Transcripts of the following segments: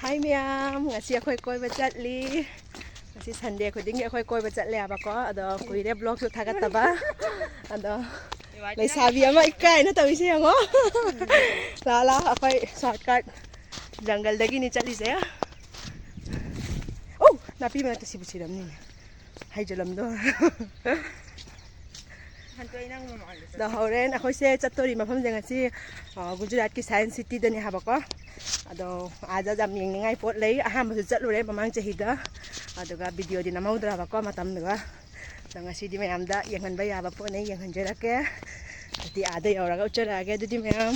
Hi ma'am, ngasi ako'y koiba chatli. Ngasi Sunday khudingi ako'y koiba chatle abako. Ado kuire vlog su thagataba. Ado may sabi ama ikai na tawisi yango. Lala ako'y shortcut jungle dagi ni chatli saya. Oh, napi mana to sibusiram ni. Hai jalam do. Da horen ako'y se chatori mafam jangasi Gujarat ki Science City dani habako. Ado aja jam yengai pot lei aham su chatlure mamang chahida aduga video di namaudra bako matam duga ngasi di mayam da yengan bai aba po nei yengan jerake ati ada yauraga uchara age di mayam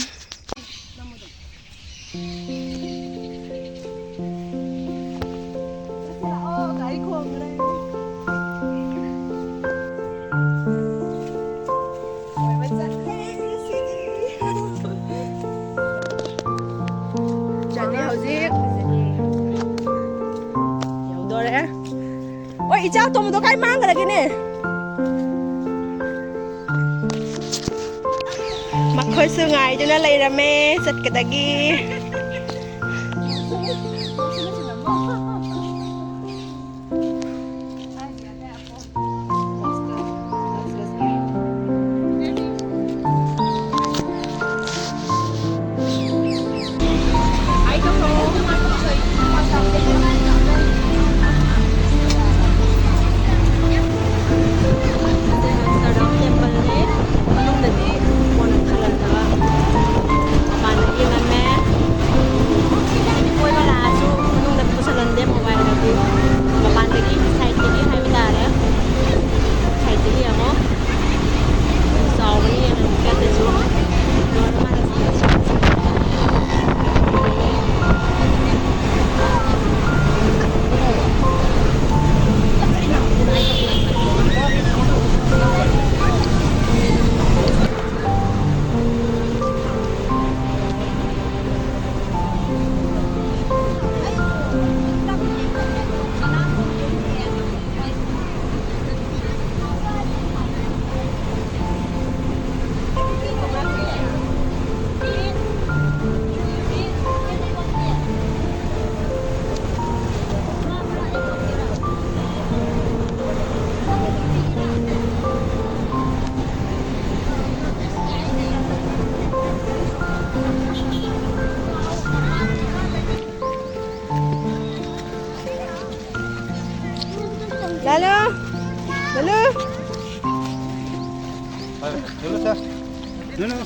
oh gari khong re ôi icha tôm nó cái mang cái này nè mặc khơi sương ngày cho nó lấy ra mẹ sạch cái tagi Lalu, lalu. Dulu sah, dulu.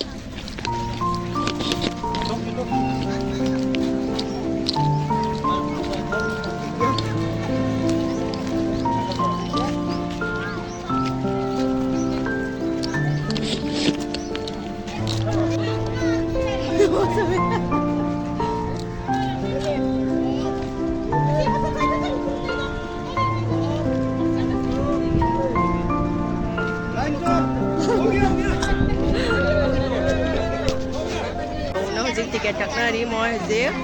Tiket kakak ni mau aja.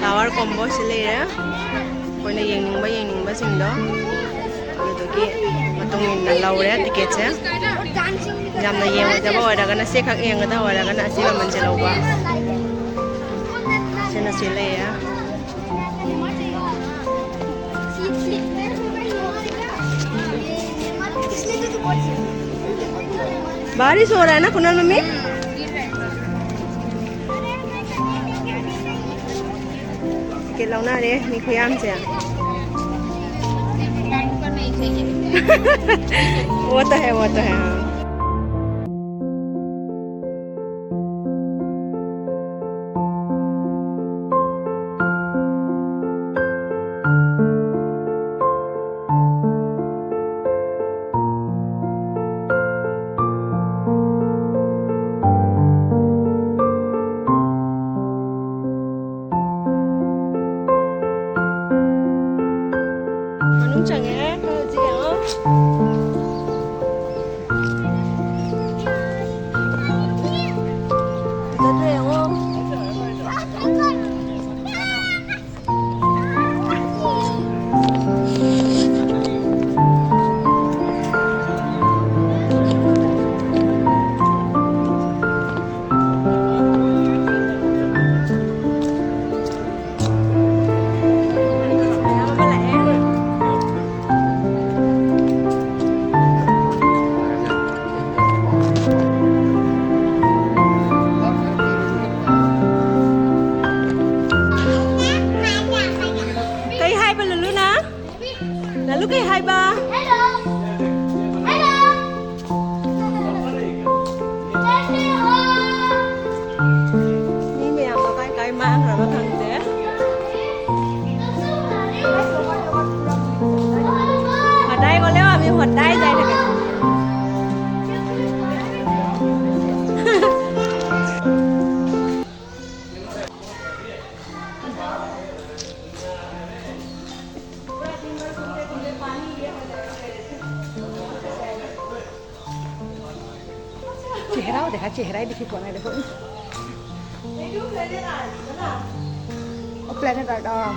Tower combo sila ya. Kau ni yang nimba singdo. Itu ki matungin na laure tiketnya. Jam na yang jam awal kan nasi kak yang kata awal kan nasi memang celoba. Sana sila ya. बारिश हो रहा है ना Kunal mummy के लौना रे निखयाम से वो तो है हाँ chẳng nhé, cái gì hả? chỉ đây đi thì bọn này được không? Planet Art đó.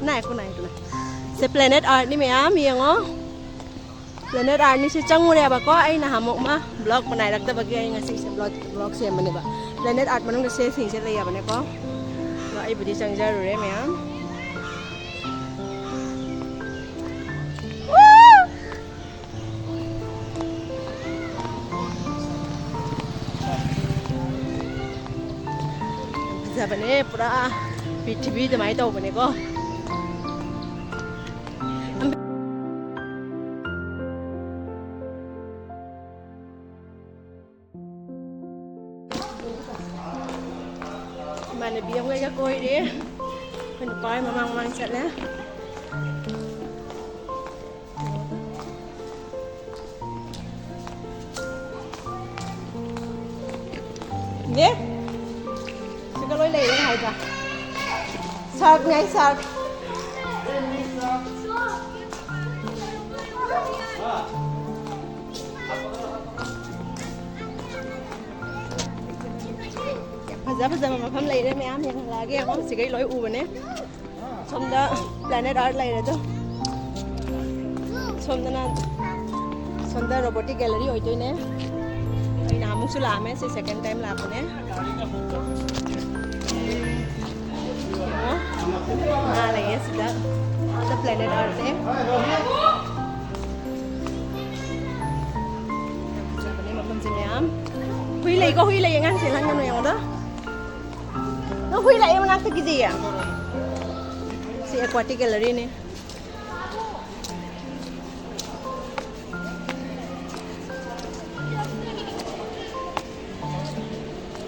Này aku naik tu. Se Planet Art ni mẹ miếng ó. Planet Art ni se chang mo ba ko ay nahamok ma blog manai rakta bagi ay ngasi se blog se man ba. Planet Art manung se sing se lay ba ne ko. Wa ay budi chang jaru re mẹ. Giờ bên này pura PTV thì máy tàu bên này có. Mà này biếng cái coi đi, mình coi mà mang sạch đấy. Nhé. Cái lối lề này kìa. Sạc ngay sạc. Bây giờ mà không lấy đấy mẹ em hiện là cái không chỉ cái lối u này. Xong đó Planet Art lấy rồi đó. Xong đó robotic gallery hồi tôi nè. Đây nào muốn xuống làm ấy, sẽ second time làm rồi nè. Lagi sudah ada Planet Art ya. Siapa ni makan senyam? Hui lagi yang ngasih lang yang ada. Hui lagi yang nak pergi dia. Si Aquatic Gallery ni.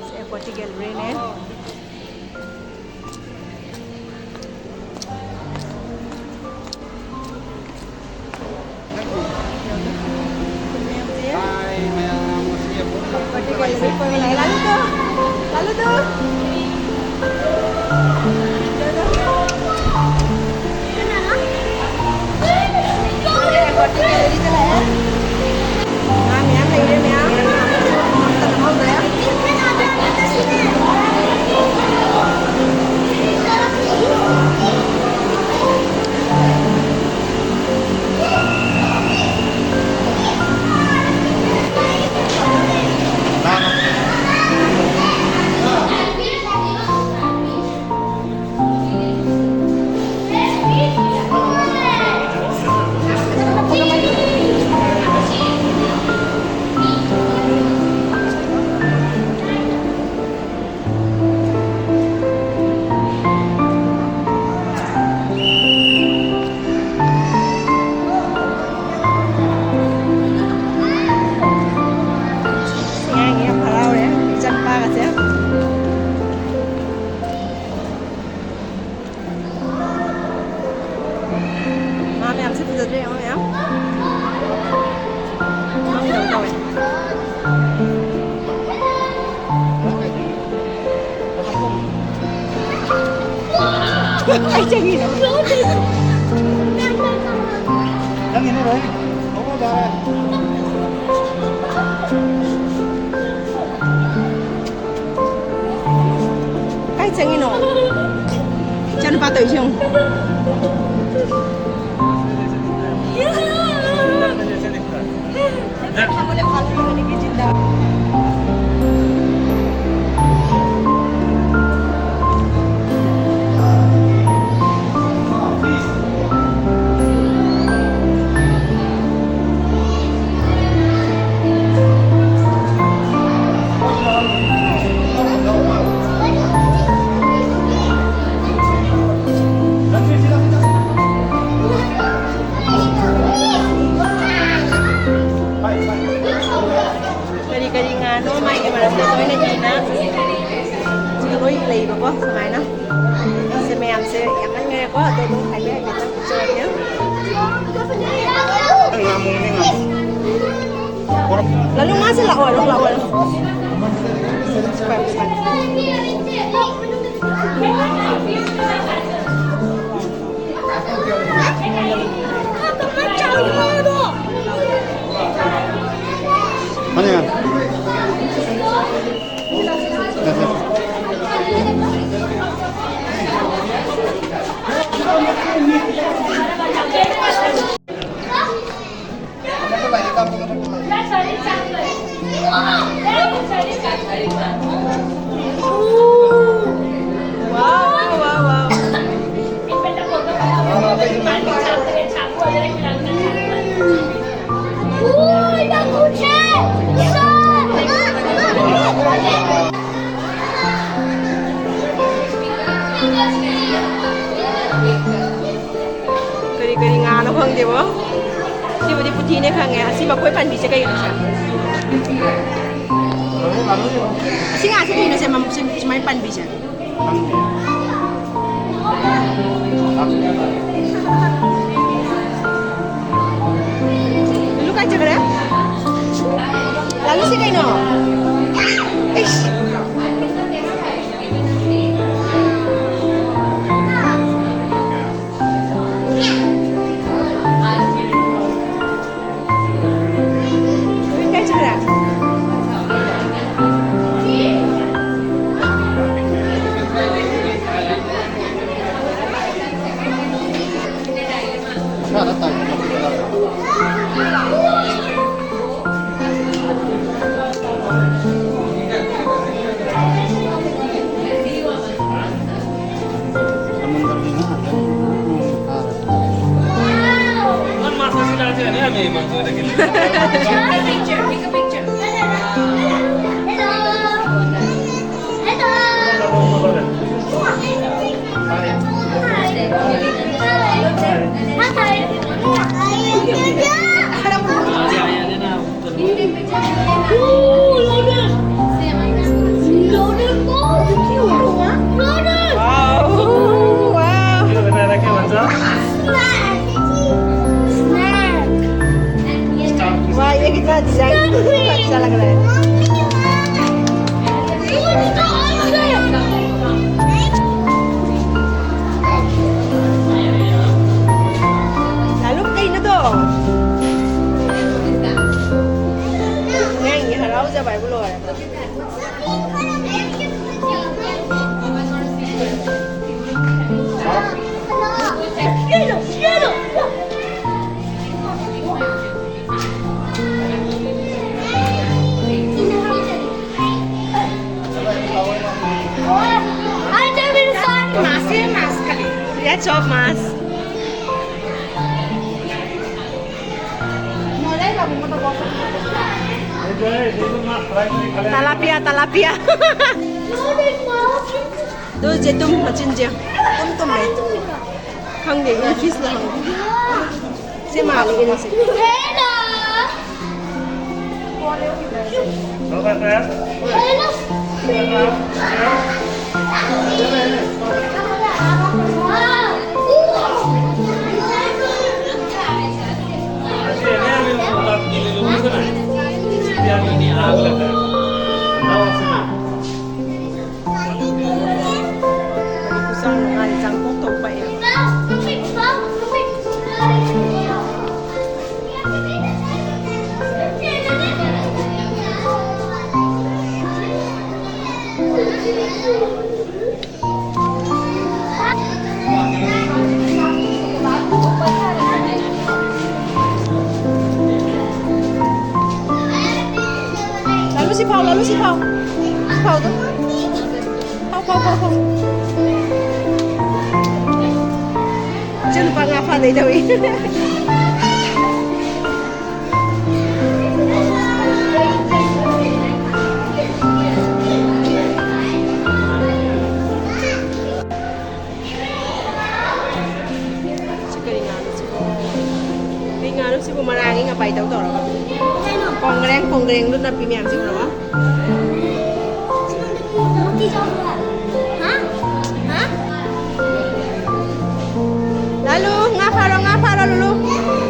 Si Aquatic Gallery ni. Lalu tuh. Ay, chẳng gì đâu. Đang nhìn nó đấy. Không có ra. Ay, chẳng gì đâu. Chẳng ba tới không? Kamu boleh kalau ini cinta. Lalu ngasih lah orang lawan. Supaya bukan. Mana ya? Wow, wow, wow. Keri-keri nga ano bang di ba? Di ba di putih ni kang ya? Si bakoy pan bisa kayo siya. Si nga si Pino siya mam si may pan bisa. Dulu kan cakap lalu si kayo no. Ish. Wah, iya kita desain bisa lagi lah. Lalu kayak ini tuh. Ngang ini harau aja baik belum. Ya coba mas. Talapia, talapia. Tuh jetum macam je. Tum ni. Hang ni, ini fish lah. Si mali ini si. Kusang ngancang kong tumpay ya. Lalu si Pau. Pau tu. Pau. Jangan lupa ngapa deh Dewi. Ringan sih pemenangi ngapain tahu tau? Kongreng lu nabi miam sih berapa? Lalu ngaparo dulu.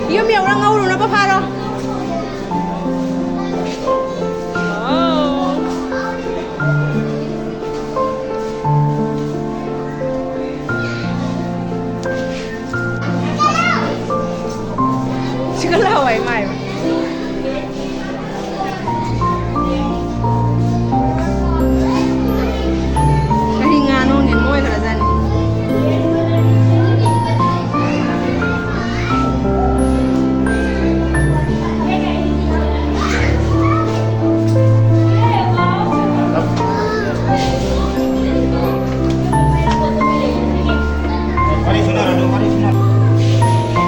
Iya mi orang ngawur napa paro? Oh. Buhay mai. Kahinga no nin moy kada jan.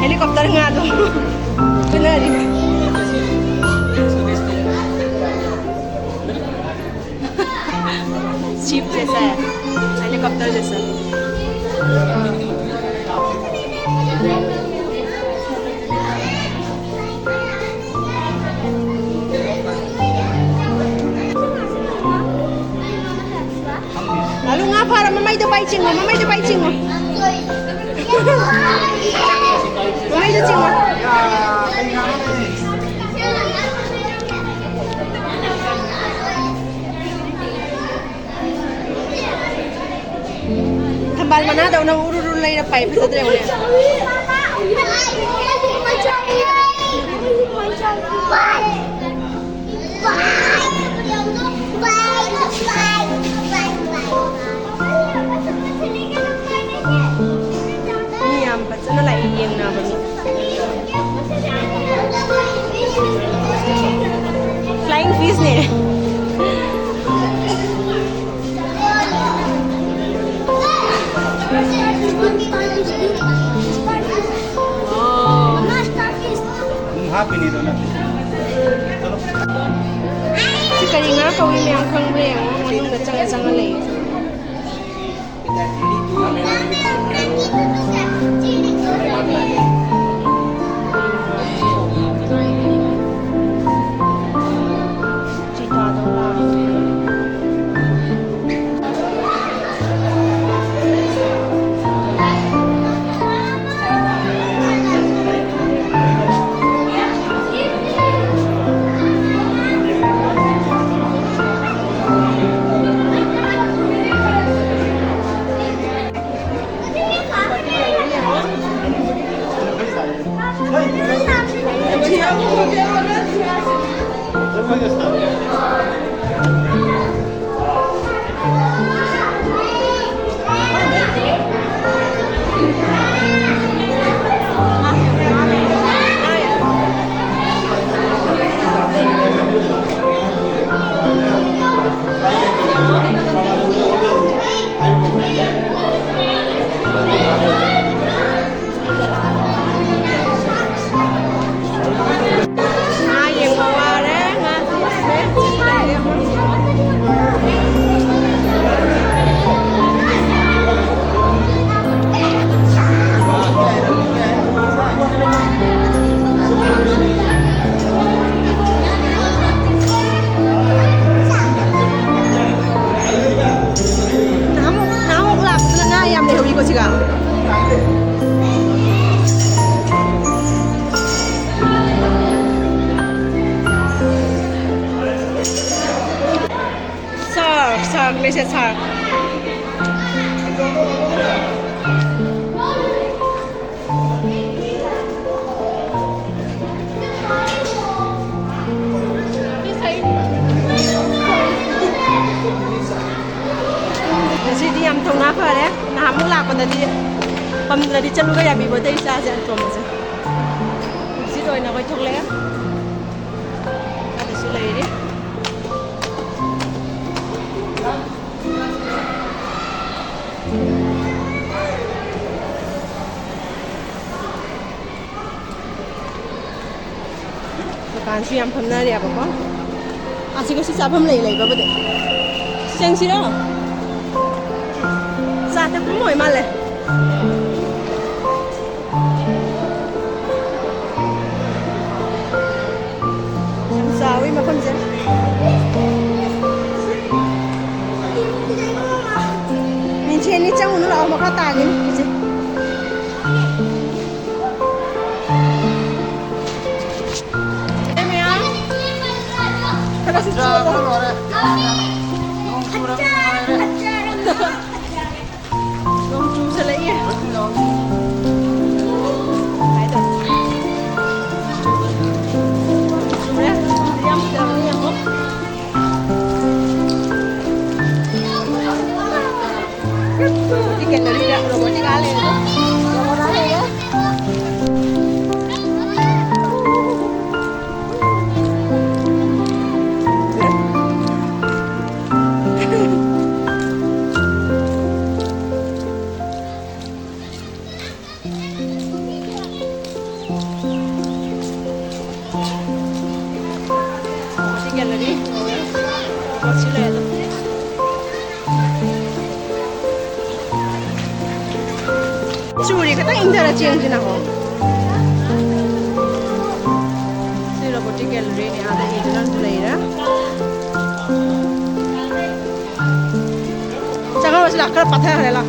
Helikopter nga to. Benar. Jeep जैसा है, helicopter जैसा. Lalu ngapa? Mama itu pancing mo, mama itu pancing mo. Mama itu cing mo. Tambal mana daw nang ururulay na pipe sa drew niya. Niam, ba't sa nalaiyang na ba niya? Flying fish niya. Happy nito na. Si Karinga kawin niya ang kangwe ang anong natsang-tsang alay. Chita daw lang. Sark,ไม่ใช่ sark. Jadi diam tong apa ya? Nah, mulak pada dia. Pamila di calu gaya bibo tadi saya aja tuh macam. Si doi nak kau coklat ya? Ada sulai ini. Bukan sih yang pernah dia apa kok? Asyik sih siapa melelai apa betul? Siang sih loh. Saat itu mau mana? Sawi makan je. Ni cien ni cang unu lah makan tangin, je. Emia, kalau si cakap. Nông chú sẽ lấy à? Phải rồi. robotic gallery da robotic ale da robot ale ya robotic gallery robot sila ya Curi kata indara change na ho. Si robotic gallery ni ada hidran tulaira. Jangan masih lakar patah rela.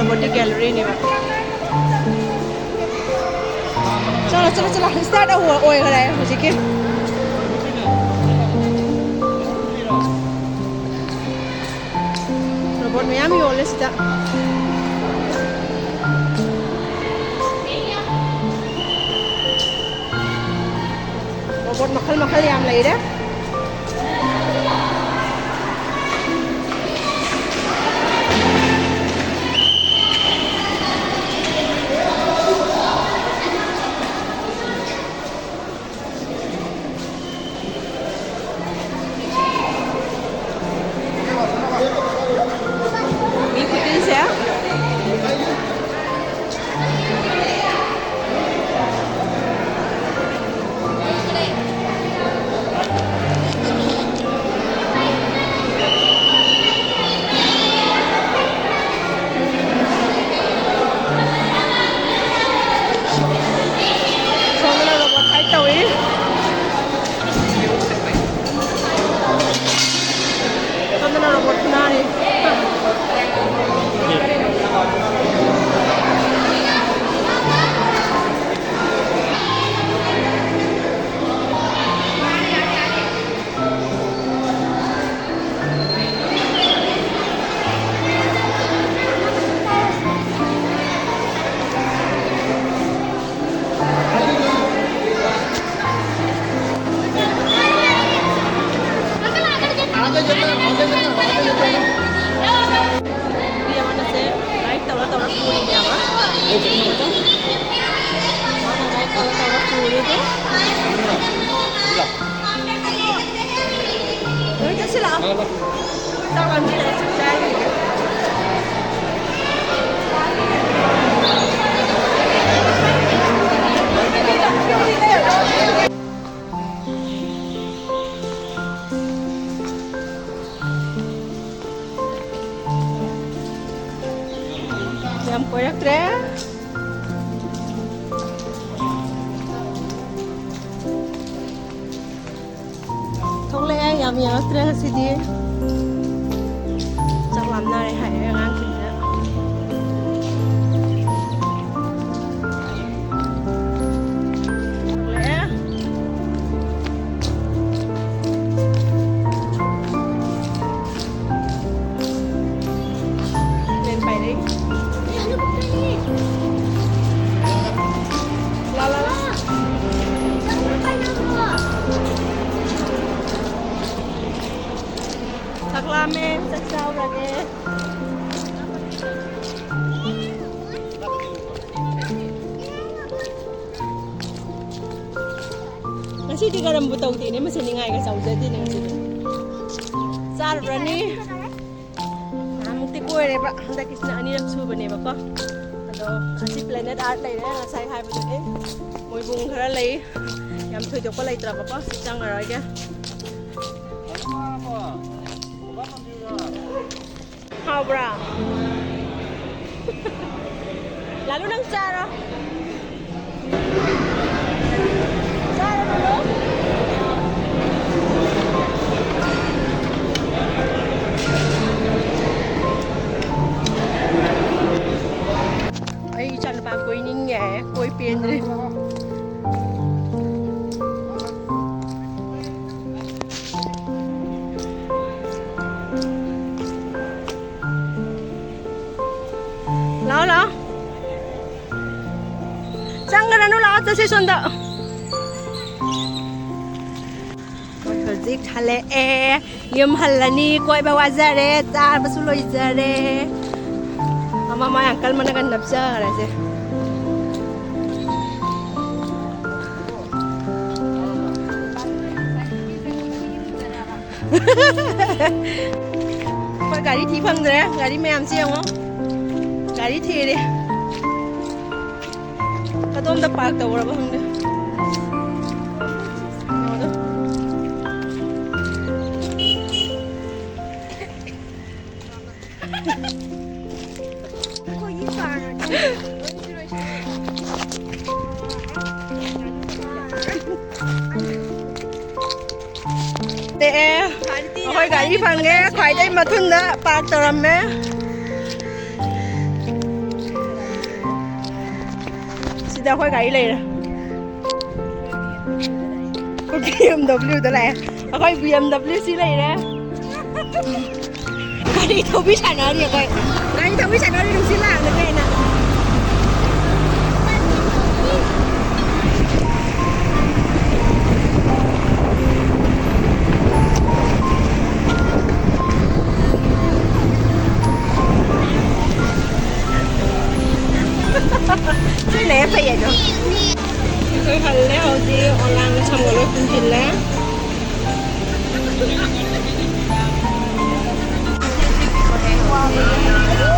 robotic gallery ni ba चलो start हुआ ओए करा है मुझे के robot में यामी ओले सिता robot makal याम लई रे Yang koyak tre. Thong le yang tre sidi. Chắc làm này hay ngang kìa. Ramen, sasau lagi. Nasi di garam butau ini masih ningai ke saudara di nasi. Sar berani. Mungkin kue deh pak, hendak kisah ani nak suruh bani bapak. Aduh, nasi planet art lagi deh, nasi hai betul ni. Mau bunga kerana lagi, yang tu jauh lagi terapa pak, secang aja. Haubra. Lalu ng Zara. Zara dulu. Ay, jangan lupa kue ini ya, kue pindri. Lao. Jangan anu lao ta se sonda. Hojik hale yum halani koi bawa zare tar basuloi zare. Mama angkal mana kan nafsa rasa. Koi gari thi phang rồi, gari mẹ làm chiang không? Gari thi đi. Cái tôm đã park tàu rồi không đi. Tệ, hồi gari phang nghe khoai đây mà thun đó park tàu làm mẹ. Đã khói gãy này nè. Có BMW đó này. Khói BMW xí này nè. Cái đi thâu biết sản ở đi coi. Cái đi thâu biết sản ở đi đúng xí làng được này nè. Cái này phải vậy rồi. Cái hành léo gì online xong rồi lấy phun trình lá. Wow.